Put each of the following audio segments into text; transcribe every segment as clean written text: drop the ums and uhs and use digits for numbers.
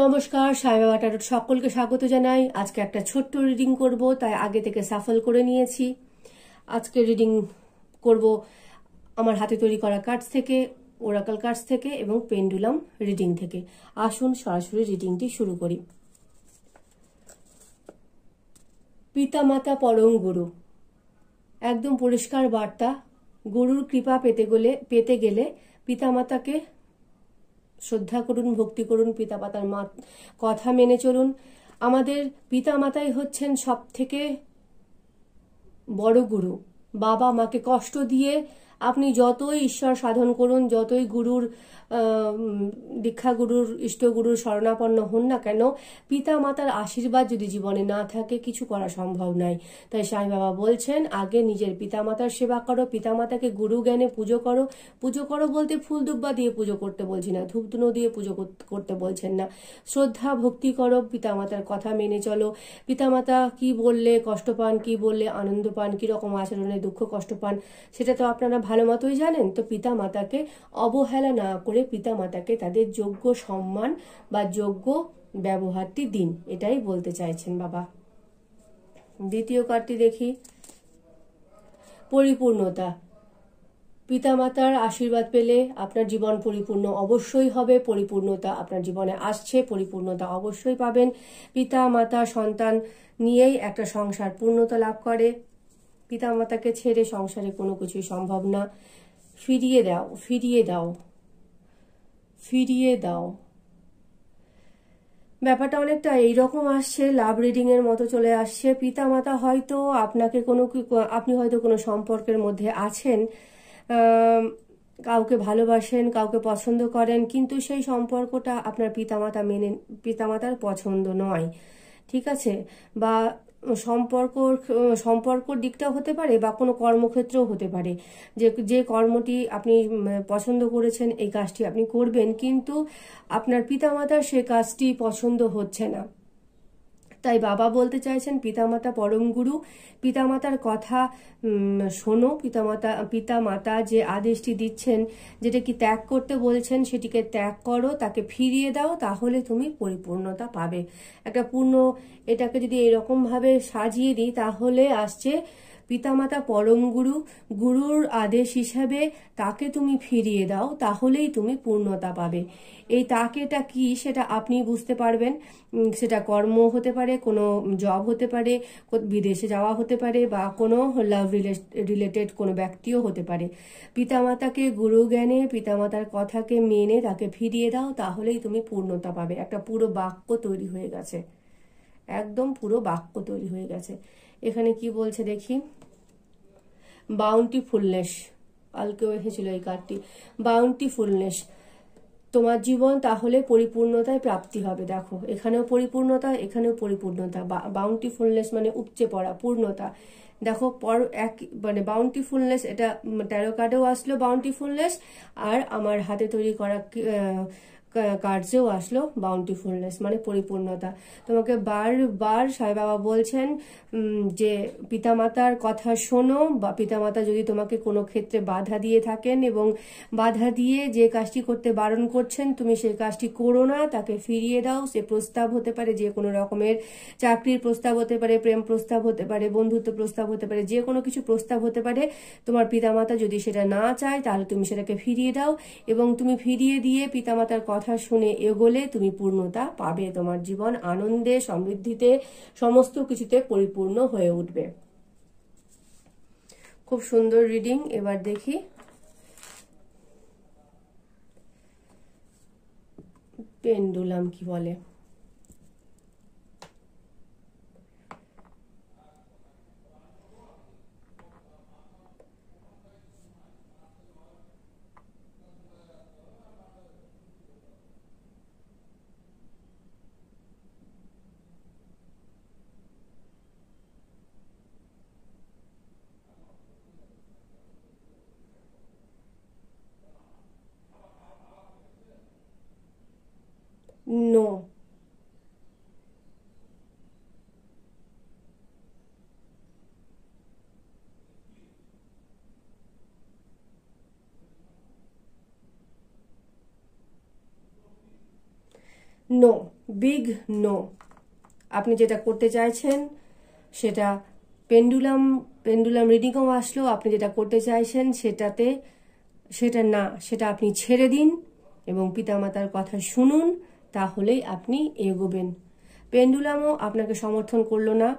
নমস্কার, সাই বাবা ট্যারোট সকলকে স্বাগত জানাই। আজকে একটা ছোট্ট রিডিং করব, তাই আগে থেকে সাফল করে নিয়েছি। আজকে রিডিং করব আমার হাতে তৈরি করা কার্ডস থেকে, ওরাকল কার্ডস থেকে এবং পেন্ডুলাম রিডিং থেকে। আসুন সরাসরি রিডিংটি শুরু করি। পিতামাতা পরম গুরু, একদম পরিষ্কার বার্তা। গুরুর কৃপা পেতে গেলে পিতামাতাকে শ্রদ্ধা করুন, ভক্তি করুন, পিতামাতার কথা মেনে চলুন। আমাদের পিতামাতাই হচ্ছেন সব থেকে বড় গুরু। বাবা মাকে কষ্ট দিয়ে আপনি যতই ঈশ্বর সাধন করুন, যতই গুরুর দীক্ষা গুরুর ইষ্টগুরুর শরণাপন্ন হন না কেন, পিতা মাতার আশীর্বাদ যদি জীবনে না থাকে কিছু করা সম্ভব নয়। তাই সাই বাবা বলছেন, আগে নিজের পিতামাতার সেবা করো, পিতামাতাকে গুরু জ্ঞানে পুজো করো। পুজো করো বলতে ফুল দুব্বা দিয়ে পুজো করতে বলছি না, ধূপধুনো দিয়ে পুজো করতে বলছেন না। শ্রদ্ধা ভক্তি করো, পিতামাতার কথা মেনে চলো। পিতামাতা কি বললে কষ্ট পান, কি বললে আনন্দ পান, কিরকম আচরণে দুঃখ কষ্ট পান, সেটা তো আপনারা ভালো মতোই জানেন। তো পিতা মাতাকে অবহেলা না করে পিতা মাতাকে তাদের যোগ্য সম্মান বা যোগ্য ব্যবহারটি দিন, এটাই বলতে চাইছেন বাবা। দ্বিতীয় কার্ডটি দেখি, পরিপূর্ণতা। পিতামাতার আশীর্বাদ পেলে আপনার জীবন পরিপূর্ণ অবশ্যই হবে। পরিপূর্ণতা আপনার জীবনে আসছে, পরিপূর্ণতা অবশ্যই পাবেন। পিতা মাতা সন্তান নিয়েই একটা সংসার পূর্ণতা লাভ করে। পিতামাতাকে ছেড়ে সংসারে কোনো কিছুই সম্ভব না। ফিরিয়ে দাও, ফিরিয়ে দাও, ফিরিয়ে দাও। ব্যাপারটা অনেকটা এইরকম আসছে, লাভ রিডিং এর মতো চলে আসছে। পিতামাতা হয়তো আপনাকে আপনি হয়তো কোনো সম্পর্কের মধ্যে আছেন, কাউকে ভালোবাসেন, কাউকে পছন্দ করেন, কিন্তু সেই সম্পর্কটা আপনার পিতামাতার পছন্দ নয়, ঠিক আছে? বা সম্পর্কর দিকটাও হতে পারে, বা কোনো কর্মক্ষেত্রেও হতে পারে। যে কর্মটি আপনি পছন্দ করেছেন, এই কাজটি আপনি করবেন, কিন্তু আপনার পিতামাতার সে কাজটি পছন্দ হচ্ছে না। তাই বাবা বলতে চাইছেন, পিতামাতা পরম গুরু, পিতামাতার কথা শোনো। পিতামাতা যে আদেশটি দিচ্ছেন, যেটা কি ত্যাগ করতে বলছেন, সেটিকে ত্যাগ করো, তাকে ফিরিয়ে দাও, তাহলে তুমি পরিপূর্ণতা পাবে। একটা এটাকে যদি এরকম ভাবে সাজিয়ে দিই, তাহলে আসছে পিতামাতা পরম গুরু, গুরুর আদেশ হিসাবে তাকে তুমি ফিরিয়ে দাও, তাহলেই তুমি পূর্ণতা পাবে। এই তাকেটা কি সেটা আপনি বুঝতে পারবেন। সেটা কর্ম হতে পারে, কোনো জব হতে পারে, বিদেশে যাওয়া হতে পারে, বা কোনো লাভ রিলেটেড কোনো ব্যক্তিও হতে পারে। পিতামাতাকে গুরু জ্ঞানে, পিতামাতার কথাকে মেনে তাকে ফিরিয়ে দাও, তাহলেই তুমি পূর্ণতা পাবে। একটা পুরো বাক্য তৈরি হয়ে গেছে, একদম পুরো বাক্য তৈরি হয়ে গেছে। এখানে কি বলছে দেখি, বাউন্টিফুলনেস। কালকেও এসেছিল এই কার্ডটি, বাউন্টিফুলনেস। তোমার জীবন তাহলে পরিপূর্ণতায় প্রাপ্তি হবে। দেখো, এখানেও পরিপূর্ণতা, এখানেও পরিপূর্ণতা। বাউন্টিফুলনেস মানে উপচে পড়া, পূর্ণতা। দেখো মানে বাউন্টিফুলনেস, এটা ট্যারো কার্ডেও আসলো বাউন্টিফুলনেস, আর আমার হাতে তৈরি করা কার্ডসেও আসলো বাউন্টিফুলনেস মানে পরিপূর্ণতা। তোমাকে বারবার সাই বাবা বলছেন যে পিতামাতার কথা শোনো, বা পিতামাতা যদি তোমাকে কোনো ক্ষেত্রে বাধা দিয়ে থাকেন এবং বাধা দিয়ে যে কাজটি করতে বারণ করছেন, তুমি সেই কাজটি করো না, তাকে ফিরিয়ে দাও। সে প্রস্তাব হতে পারে, যে কোনো রকমের চাকরির প্রস্তাব হতে পারে, প্রেম প্রস্তাব হতে পারে, বন্ধুত্ব প্রস্তাব হতে পারে, যে কোনো কিছু প্রস্তাব হতে পারে। তোমার পিতামাতা যদি সেটা না চায়, তাহলে তুমি সেটাকে ফিরিয়ে দাও, এবং তুমি ফিরিয়ে দিয়ে পিতামাতার কথা শুনে এগোলে তুমি পূর্ণতা পাবে। তোমার জীবন আনন্দে, সমৃদ্ধিতে, সমস্ত কিছুতে পরিপূর্ণ হয়ে উঠবে। খুব সুন্দর রিডিং। এবার দেখি পেন্ডুলাম কি বলে। No, no, big no. আপনি যেটা করতে চাইছেন সেটা পেন্ডুলাম রিডিংও আসলো, আপনি যেটা করতে চাইছেন সেটা না, সেটা আপনি ছেড়ে দিন এবং পিতামাতার কথা শুনুন, তাহলেই আপনি এগোবেন। পেন্ডুলামও আপনাকে সমর্থন করলো না,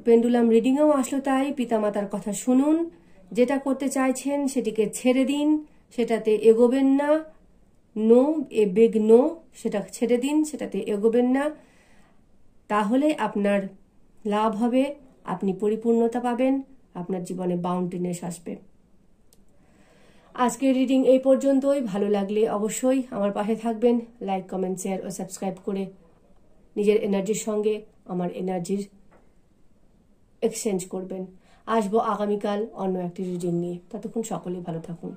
পেন্ডুলাম রিডিংও আসলো তাই। পিতামাতার কথা শুনুন, যেটা করতে চাইছেন সেটিকে ছেড়ে দিন, সেটাতে এগোবেন না। নো, এ বিগ নো, সেটা ছেড়ে দিন, সেটাতে এগোবেন না, তাহলে আপনার লাভ হবে, আপনি পরিপূর্ণতা পাবেন, আপনার জীবনে বাউন্ডিনেস আসবে। আজকের রিডিং এই পর্যন্তই। ভালো লাগলে অবশ্যই আমার পাশে থাকবেন, লাইক, কমেন্ট, শেয়ার ও সাবস্ক্রাইব করে নিজের এনার্জির সঙ্গে আমার এনার্জির এক্সচেঞ্জ করবেন। আসবো আগামীকাল অন্য একটি রিডিং নিয়ে। ততক্ষণ সকলেই ভালো থাকুন।